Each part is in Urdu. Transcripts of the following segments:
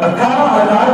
18,000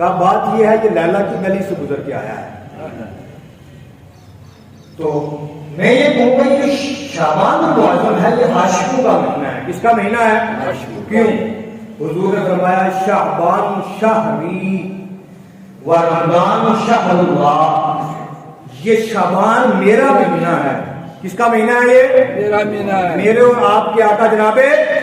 کہا بات یہ ہے کہ لیلا کی گلی سے گزر کے آیا ہے. تو میں یہ کہوں گا کہ شعبان المعظم ہے یہ عاشقوں کا مہینہ ہے. کس کا مہینہ ہے؟ کیوں؟ حضور نے فرمایا شعبان شہری و رمضان شہر اللہ. یہ شعبان میرا مہینہ ہے. کس کا مہینہ ہے؟ یہ میرا مہینہ ہے. میرے اور آپ کے آقا جناب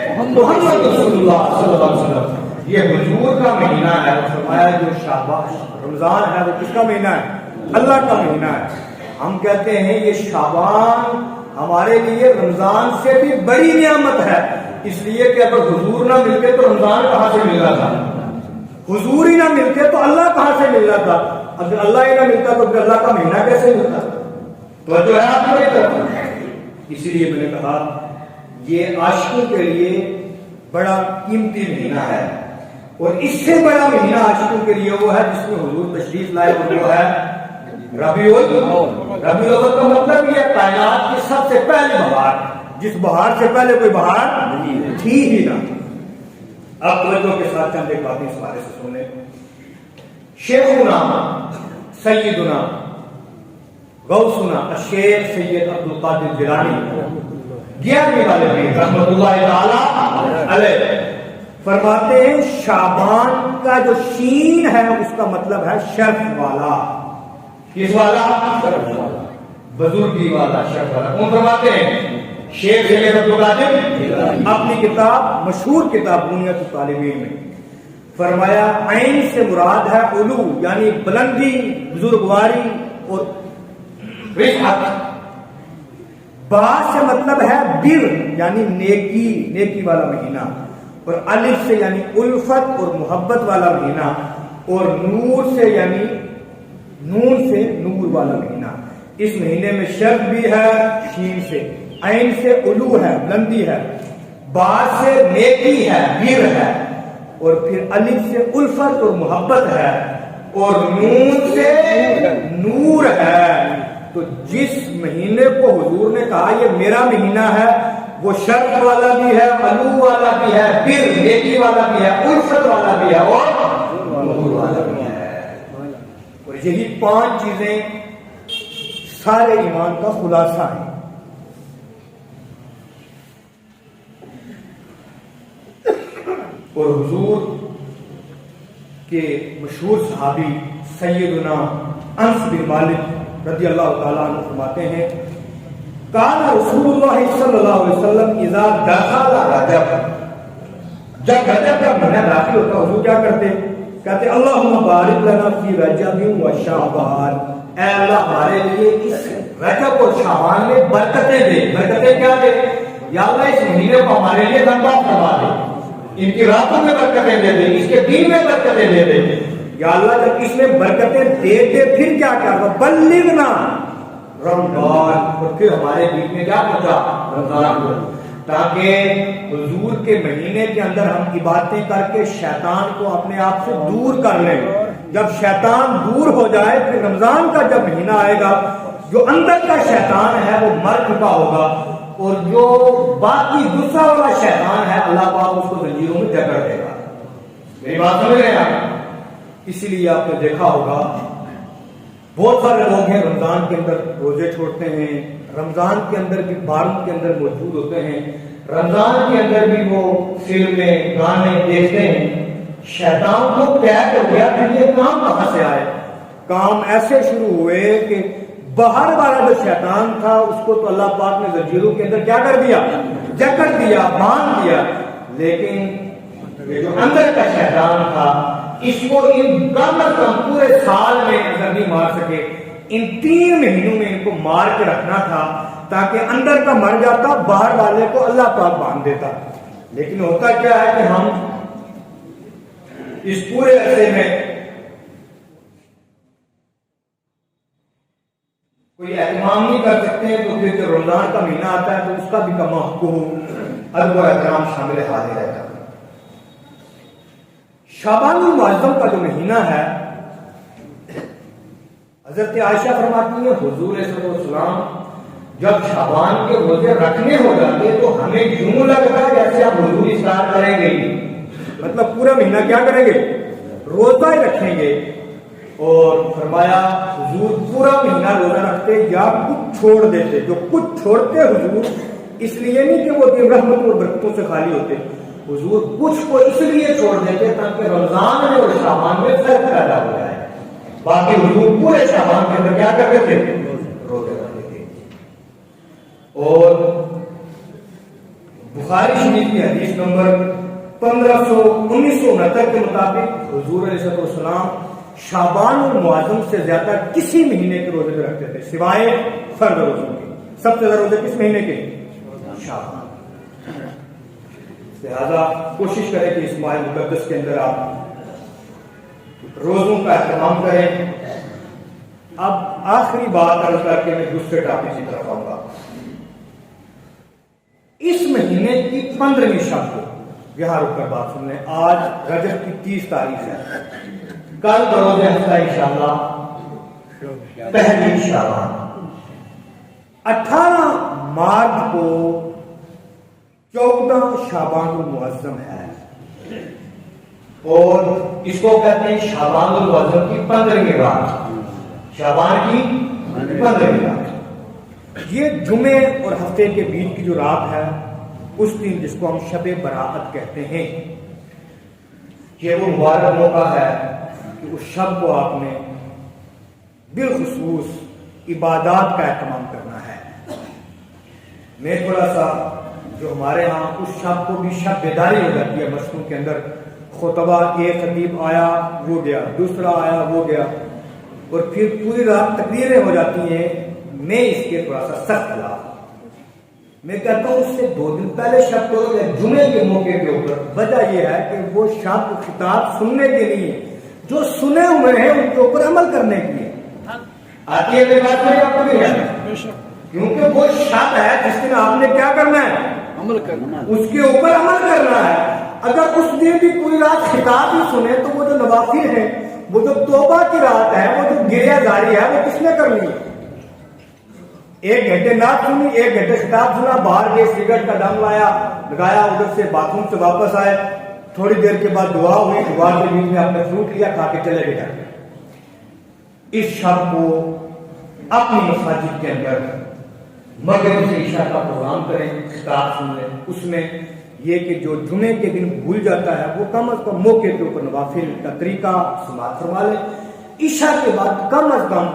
محمد رسول اللہ صلی اللہ علیہ وسلم یہ حضور کا مہینہ ہے. فرمایا جو شعبان رمضان ہے وہ کس کا مہینہ ہے؟ اللہ کا مہینہ ہے. ہم کہتے ہیں یہ شعبان ہمارے لیے رمضان سے بھی بڑی نعمت ہے. اس لیے کہ اگر حضور نہ ملتے تو رمضان کہاں سے مل رہا تھا؟ حضور ہی نہ ملتے تو اللہ کہاں سے مل رہا تھا؟ اگر اللہ ہی نہ ملتا تو پھر اللہ کا مہینہ کیسے ملتا؟ تو جو ہے آپ کو طرف. اسی لیے میں نے کہا یہ عاشقوں کے لیے بڑا قیمتی مہینہ ہے. اور اس سے بڑا مہینہ عاشقوں کے لیے وہ ہے جس میں حضور تشریف لائے. وہ ہے ربیع الاول. ربیع الاول کا مطلب یہ کائنات کی سب سے پہلی بہار، جس بہار سے پہلے کوئی بہار تھی ہی نہ. اب توجہ کے ساتھ چند ایک باتیں اس بارے سے سنیں. شیخنا سیدنا غوثنا الشیخ سید عبد القادر جیلانی 11ویں والے پیر رحمۃ اللہ تعالی علیہ فرماتے ہیں شعبان کا جو شین ہے اس کا مطلب ہے شرف والا. کس والا؟ بزرگی والا، شرف والا. کون فرماتے ہیں؟ شیخ سید عبد القادر اپنی کتاب مشہور کتاب بنیاد الطالبین میں فرمایا عین سے مراد ہے علو یعنی بلندی، بزرگواری اور رفعت. با سے مطلب ہے بر یعنی نیکی، نیکی والا مہینہ. اور الف سے یعنی الفت اور محبت والا مہینہ. اور نور سے یعنی نون سے نور والا مہینہ. اس مہینے میں شرف بھی ہے شین سے، عین سے علو ہے بلندی ہے، با سے نیکی ہے بر ہے، اور پھر الف سے الفت اور محبت ہے، اور نون سے نور ہے. تو جس مہینے کو حضور نے کہا یہ میرا مہینہ ہے وہ شرف والا بھی ہے، علو والا بھی ہے، بر نیکی والا بھی ہے، الفت والا بھی ہے اور نور والا بھی ہے. اور یہی 5 چیزیں سارے ایمان کا خلاصہ ہیں. اور حضور کے مشہور صحابی سیدنا انس بن مالک رضی اللہ تعالیٰ عنہ فرماتے ہیں کان رسول اللہ صلی اللہ علیہ وسلم اذا دخل رجب، جب رجب کا مہینہ داخل ہوتا حضور کیا کرتے؟ کہتے اللہم بارک لنا فی رجب و شعبان. اے اللہ ہمارے لیے اس رجب اور شعبان میں برکتیں دے. برکتیں کیا دے؟ یا اللہ اس مہینے کو ہمارے لیے لمبا فرما دے، ان کی راتوں میں برکتیں دے دے، اس کے دن میں برکتیں دے دے. یا اللہ جب اس میں برکتیں دے دے پھر کیا کرو؟ بلغنا رمضان، اور پھر ہمارے بیچ میں کیا پہنچا؟ رمضان. تاکہ حضور کے مہینے کے اندر ہم عبادتیں کر کے شیطان کو اپنے آپ سے دور کر لیں. جب شیطان دور ہو جائے پھر رمضان کا جب مہینہ آئے گا جو اندر کا شیطان ہے وہ مر چکا ہوگا، اور جو باقی دوسرا والا شیطان ہے اللہ پاک اس کو زنجیروں میں جکڑ دے گا. میری بات سمجھ رہے ہیں؟ اسی لیے آپ نے دیکھا ہوگا بہت سارے لوگ ہیں رمضان کے اندر روزے چھوڑتے ہیں، رمضان کے اندر بھی باروں کے اندر موجود ہوتے ہیں، رمضان کے اندر بھی وہ فلمیں گانے دیکھتے ہیں. شیطان کو قید ہو گیا کہ یہ کام کہاں سے آئے؟ کام ایسے شروع ہوئے کہ باہر والا جو شیطان تھا اس کو تو اللہ پاک نے زنجیروں کے اندر کیا کر دیا؟ جکڑ دیا، باندھ دیا. لیکن یہ جو اندر کا شیطان تھا اس کو ان کم از کم پورے سال میں اگر نہیں مار سکے ان 3 مہینوں میں ان کو مار کے رکھنا تھا تاکہ اندر کا مر جاتا، باہر والے کو اللہ پاک باندھ دیتا. لیکن ہوتا کیا ہے کہ ہم اس پورے عرصے میں کوئی اہتمام نہیں کر سکتے، تو پھر جو رمضان کا مہینہ آتا ہے تو اس کا بھی کما حقوق ادب و احترام شامل حاضر رہتا ہے. شعبان المعظم کا جو مہینہ ہے حضرت عائشہ فرماتی ہیں حضور صلی اللہ علیہ وسلم جب شعبان کے روزے رکھنے ہو جاتے تو ہمیں یوں لگتا ہے جیسے آپ حضور افطار کریں گے، مطلب پورا مہینہ کیا کریں گے؟ روزہ ہی رکھیں گے، اور فرمایا حضور پورا مہینہ روزہ رکھتے یا کچھ چھوڑ دیتے. جو کچھ چھوڑتے حضور اس لیے نہیں کہ وہ دن رحمت اور برکتوں سے خالی ہوتے، حضور کچھ کو اس لیے چھوڑ دیتے تاکہ رمضان میں اور شعبان میں فرق پیدا ہو جائے. باقی حضور پورے شعبان کے اندر کیا کرتے تھے؟ روزے رکھتے تھے. اور بخاری شریف کی حدیث نمبر 1969 کے مطابق حضور علیہ السلام شعبان اور معظم سے زیادہ کسی مہینے کے روزے رکھتے تھے سوائے فرض روزوں کے. سب سے زیادہ روزے کس مہینے کے؟ شعبان. لہذا کوشش کریں کہ اس ماہ مقدس کے اندر آپ روزوں کا اہتمام کریں. اب آخری بات عرض کر کے میں دوسرے ٹاپک کی طرف آؤں گا. اس مہینے کی 15ویں شب کو یہاں رک کر بات سن لیں. آج رجب کی 30 تاریخ ہے. کل بروز ہفتہ انشاءاللہ پہلی شعبان. 18 مارچ کو 14 شعبان المعظم ہے، اور اس کو کہتے ہیں شعبان المعظم کی 15ویں رات. شعبان کی 15ویں رات یہ جمعے اور ہفتے کے بیچ کی جو رات ہے اس دن، جس کو ہم شب برات کہتے ہیں، یہ وہ مبارک موقع ہے کہ اس شب کو آپ نے بالخصوص عبادات کا اہتمام کرنا ہے. میں تھوڑا سا جو ہمارے ہاں اس شب کو بھی شب بیداری ہو جاتی ہے مسجدوں کے اندر. خطبہ ایک خطیب آیا وہ گیا، دوسرا آیا وہ گیا، اور پھر پوری رات تقریریں ہو جاتی ہیں. میں اس کے تھوڑا سا سخت خلاف. میں کہتا ہوں اس سے 2 دن پہلے شب کو جمعے کے موقع کے اوپر. وجہ یہ ہے کہ وہ شب خطاب سننے کے لیے، جو سنے ہوئے ہیں ان کے اوپر عمل کرنے کے لیے آتی ہے. میری بات میں آپ کو بھی ہے، کیونکہ وہ شب ہے جس دن آپ نے کیا کرنا ہے؟ عمل کرنا، اس کے اوپر عمل کرنا ہے. اگر اس دن بھی پوری رات خطاب ہی سنے تو وہ جو نوافل ہیں، وہ جو توبہ کی رات ہے، وہ جو گریہ جاری ہے، وہ کس نے کرنی ہے؟ 1 گھنٹے نعت سنی، 1 گھنٹے خطاب سنا، باہر گئے سگریٹ کا دم لگایا، ادھر سے باتھ روم سے واپس آئے، تھوڑی دیر کے بعد دعا ہوئی، دعا کے بیچ میں آپ نے فروٹ لیا، کھا کے چلے گئے. اس شب کو اپنی مساجد کے اندر مغرب سے عشاء کا پروگرام کریں، خطاب سن لیں. اس میں یہ کہ جو جمعے کے دن بھول جاتا ہے وہ کم از کم موقع کے اوپر نوافل کا طریقہ سماعت فرما لیں. عشاء کے بعد کم از کم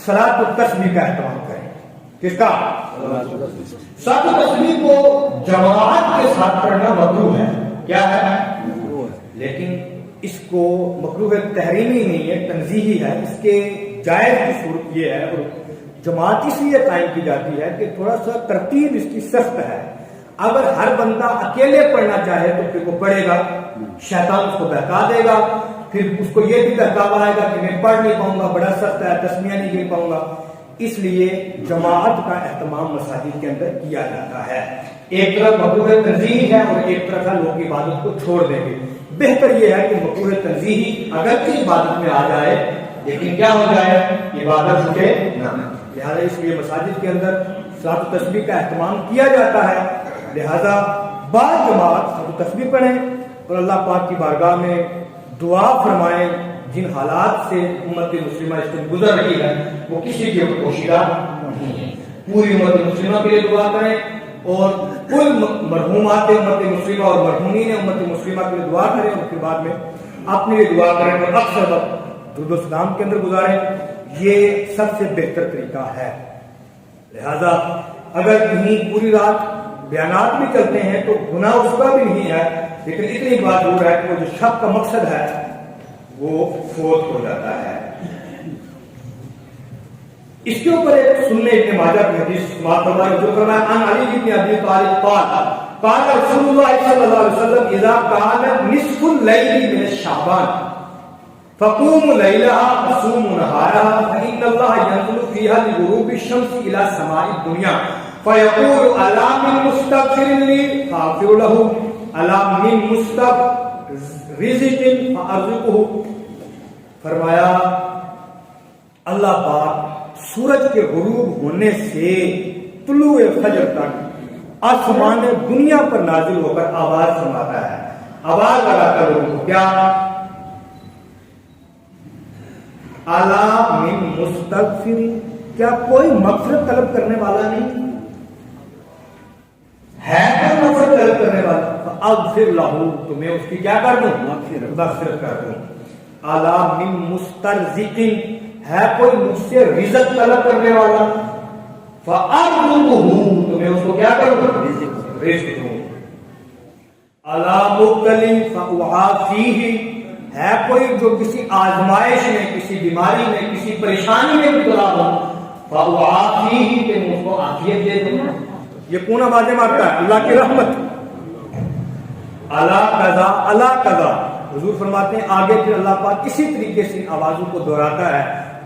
صلاۃ التسبیح کا اہتمام کریں. کس کا؟ صلاۃ التسبیح کو جماعت کے ساتھ پڑھنا مکروہ ہے. کیا ہے؟ لیکن اس کو مکروہ تحریمی نہیں ہے، تنزیہی ہے. اس کے جائز کی صورت یہ ہے، اور جماعت اس لیے قائم کی جاتی ہے کہ تھوڑا سا ترتیب اس کی سخت ہے. اگر ہر بندہ اکیلے پڑھنا چاہے تو پھر وہ پڑھے گا، شیطان اس کو بہکا دے گا، پھر اس کو یہ بھی بہکاوا آئے گا کہ میں پڑھ نہیں پاؤں گا، بڑا سخت ہے، تسمیہ نہیں گر پاؤں گا. اس لیے جماعت کا اہتمام مساجد کے اندر کیا جاتا ہے. ایک طرف مکروہ تنزیہی ہے اور ایک طرف ہے لوگ عبادت کو چھوڑ دیں گے. بہتر یہ ہے کہ مکروہ تنزیہی اگر کہ عبادت میں آ جائے لیکن کیا ہو جائے؟ عبادت چھوٹے نہ. لہذا اس لیے مساجد کے اندر صلاۃ التسبیح کا اہتمام کیا جاتا ہے. لہذا بعض جماعت صلاۃ التسبیح پڑھیں اور اللہ پاک کی بارگاہ میں دعا فرمائیں. جن حالات سے امت مسلمہ اس دن گزر رہی ہے وہ کسی کے اوپر پوشیدہ نہیں ہے. پوری امت مسلمہ کے لیے دعا کریں اور کل مرحومات امت مسلمہ اور مرحومین امت مسلمہ کے لیے دعا کریں، اور پھر بعد میں اپنے لیے دعا کریں اور اکثر وقت درود و سلام کے اندر گزاریں. یہ سب سے بہتر طریقہ ہے. لہذا اگر کہیں پوری رات بیانات بھی چلتے ہیں تو گناہ اس کا بھی نہیں ہے، لیکن اتنی بات ضرور ہے کہ وہ جو شب کا مقصد ہے وہ فوت ہو جاتا ہے. اس کے اوپر ایک سننے ابن ماجہ کی حدیث جو فرمایا ان علی بن ابی طالب قال رسول اللہ صلی اللہ علیہ وسلم اذا كان نصف الليل من شعبان فقوموا ليلها وصوموا نهارها فإن الله ينزل فيها لغروب الشمس إلى سماء الدنيا فيقول ألا من مستغفر لي فأغفر له ألا من مسترزق فأرزقه. فرمایا اللہ پاک سورج کے غروب ہونے سے طلوع فجر تک آسمان دنیا پر نازل ہو کر آواز سناتا ہے. آواز لگا کر لوگوں کو کیا الا من مستغفر، کیا کوئی مغفرت طلب کرنے والا نہیں ہے؟ کوئی مغفرت طلب کرنے والا، اغفر لہ، تو میں اس کی کیا کر دوں؟ مغفرت کر دوں۔ الا من مسترزق، ہے کوئی مجھ سے رزق طلب کرنے والا، فارزقہ، تو میں اس کو کیا کروں؟ رزق دوں۔ الا مبتلی فاعافیہ، ہے کوئی جو کسی آزمائش میں، کسی بیماری میں، کسی پریشانی میں مبتلا ہو، فاعافیہ، کہ میں اس کو عافیت دے دوں۔ یہ کون آوازیں مارتا ہے؟ اللہ کی رحمت۔ اللہ قضا، اللہ قضا، حضور فرماتے ہیں آگے پھر اللہ پاک اسی طریقے سے آوازوں کو دہراتا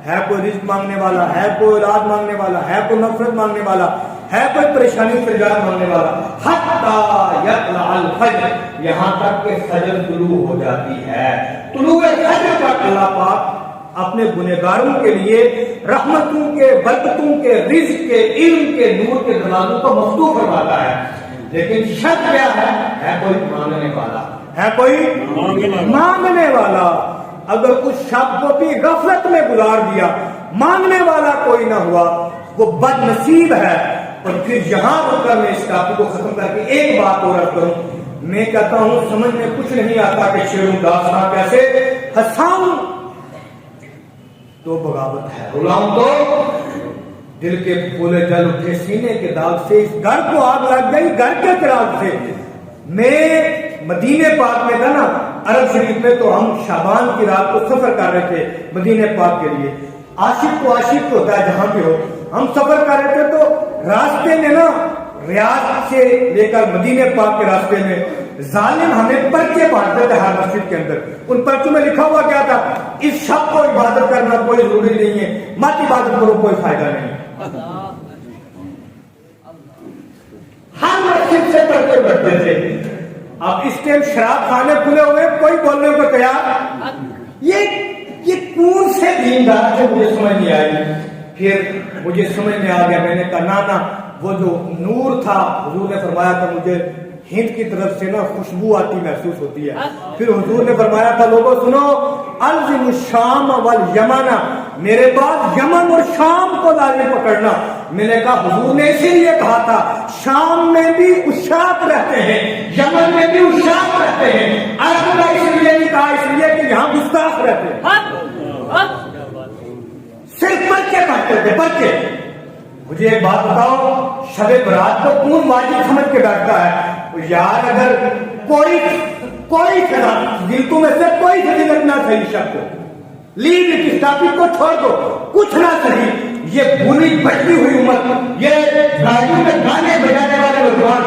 ہے کوئی رزق مانگنے والا، ہے کوئی اولاد مانگنے والا، ہے کوئی مغفرت مانگنے والا، ہے کوئی پریشانی سے نجات مانگنے والا، حتی یطلع الفجر، یہاں تک کہ فجر طلوع ہو جاتی ہے۔ طلوع فجر تک اللہ پاک اپنے گنہگاروں کے لیے رحمتوں کے، برکتوں کے، رزق کے، علم کے، نور کے دروازوں کو مفتوح فرماتا ہے۔ لیکن شرط کیا ہے کوئی مانگنے والا، ہے کوئی مانگنے والا۔ اگر کچھ شب کو بھی غفلت میں گزار دیا، مانگنے والا کوئی نہ ہوا، وہ بد نصیب ہے۔ اور پھر یہاں رک کر میں اس ٹاپک کو ختم کر کے ایک بات اور عرض کروں، میں کہتا ہوں سمجھ میں کچھ نہیں آتا کہ شعر و داستاں کیسے ہنساؤں تو بغاوت ہے، رلاؤں تو دل کے پھولے جل اٹھے سینے کے داغ سے، اس گھر کو آگ لگ گئی گھر کے چراغ سے۔ میں مدینے پاک میں تھا نا عرب شریف میں، تو ہم شعبان کی رات کو سفر کر رہے تھے مدینے پاک کے لیے۔ عاشق تو عاشق ہوتا ہے جہاں پہ ہو، ہم سفر کر رہے تھے تو راستے میں نا ریاض سے لے کر مدینے پاک کے راستے میں ظالم ہمیں پرچے بانٹتے تھے ہر مسجد کے اندر۔ ان پرچوں میں لکھا ہوا کیا تھا؟ اس شب کو عبادت کرنا کوئی ضروری نہیں ہے، مت عبادت کرو کوئی فائدہ نہیں۔ ہر مسجد سے پرچے بانٹتے تھے۔ اب اس ٹائم شراب خانے کھلے ہوئے، کوئی بولنے کو تیار، یہ کون سے دیندار تھے مجھے سمجھ نہیں آئی۔ پھر مجھے سمجھ میں آ گیا، میں نے کہا نا وہ جو نور تھا، حضور نے فرمایا تھا مجھے ہند کی طرف سے نا خوشبو آتی محسوس ہوتی ہے۔ پھر حضور نے فرمایا تھا لوگوں سنو، الزم الشام والیمن، میرے بعد یمن اور شام کو لازم پکڑنا۔ میں نے کہا حضور نے اسی لیے کہا تھا شام میں بھی عشاق رہتے ہیں، یمن میں بھی عشاق رہتے ہیں، عرب کا اس لیے نہیں کہا اس لیے کہ یہاں گستاخ رہتے ہیں۔ صرف بچے پڑھتے تھے بچے۔ مجھے ایک بات بتاؤ، شب برات کو کون واجب سمجھ کے بیٹھتا ہے؟ یار اگر کوئی گلتوں میں سے کوئی فضیلت نہ صحیح شب کو، لیو اٹ، اس ٹاپک کو چھوڑ دو، کچھ نہ صحیح، یہ بری بچتی ہوئی امت، یہ راڈیو میں گانے بجانے والے نوجوان،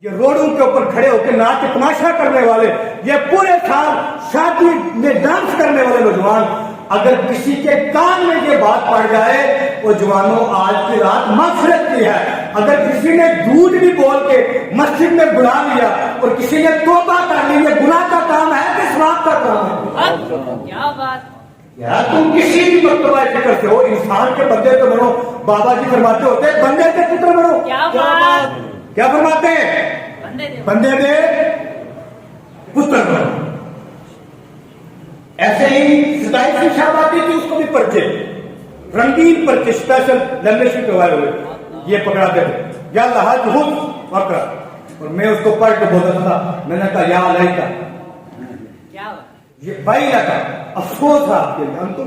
یہ روڈوں کے اوپر کھڑے ہو کے ناچ تماشا کرنے والے، یہ پورے سال شادی میں ڈانس کرنے والے نوجوان، اگر کسی کے کان میں یہ بات پڑ جائے، وہ جوانوں آج کی رات مغفرت کی ہے۔ اگر کسی نے جھوٹ بھی بول کے مسجد میں بلا لیا اور کسی نے توبہ کر لی، یہ گناہ کا کام ہے کہ ثواب کا کام ہے؟ کیا بات یار تم کسی بھی مرتبہ فکر سے ہو، انسان کے بندے تو بنو، بابا جی فرماتے ہوتے بندے کے پتر بنو۔ کیا بات؟ کیا فرماتے ہیں؟ بندے دے پتر بنو۔ ایسے ہی 27ویں شب آتی تھی، اس کو بھی پرچے، رنگین پرچے اسپیشل لیمنیشن کروائے ہوئے، یہ پکڑاتے تھے یا اللہ حج پکڑا، اور میں اس کو پڑھ کے بولتا تھا، میں نے کہا یا علیہ کا، یہ بھائی لگا افسوس ہے آپ کے لیے، ہم تو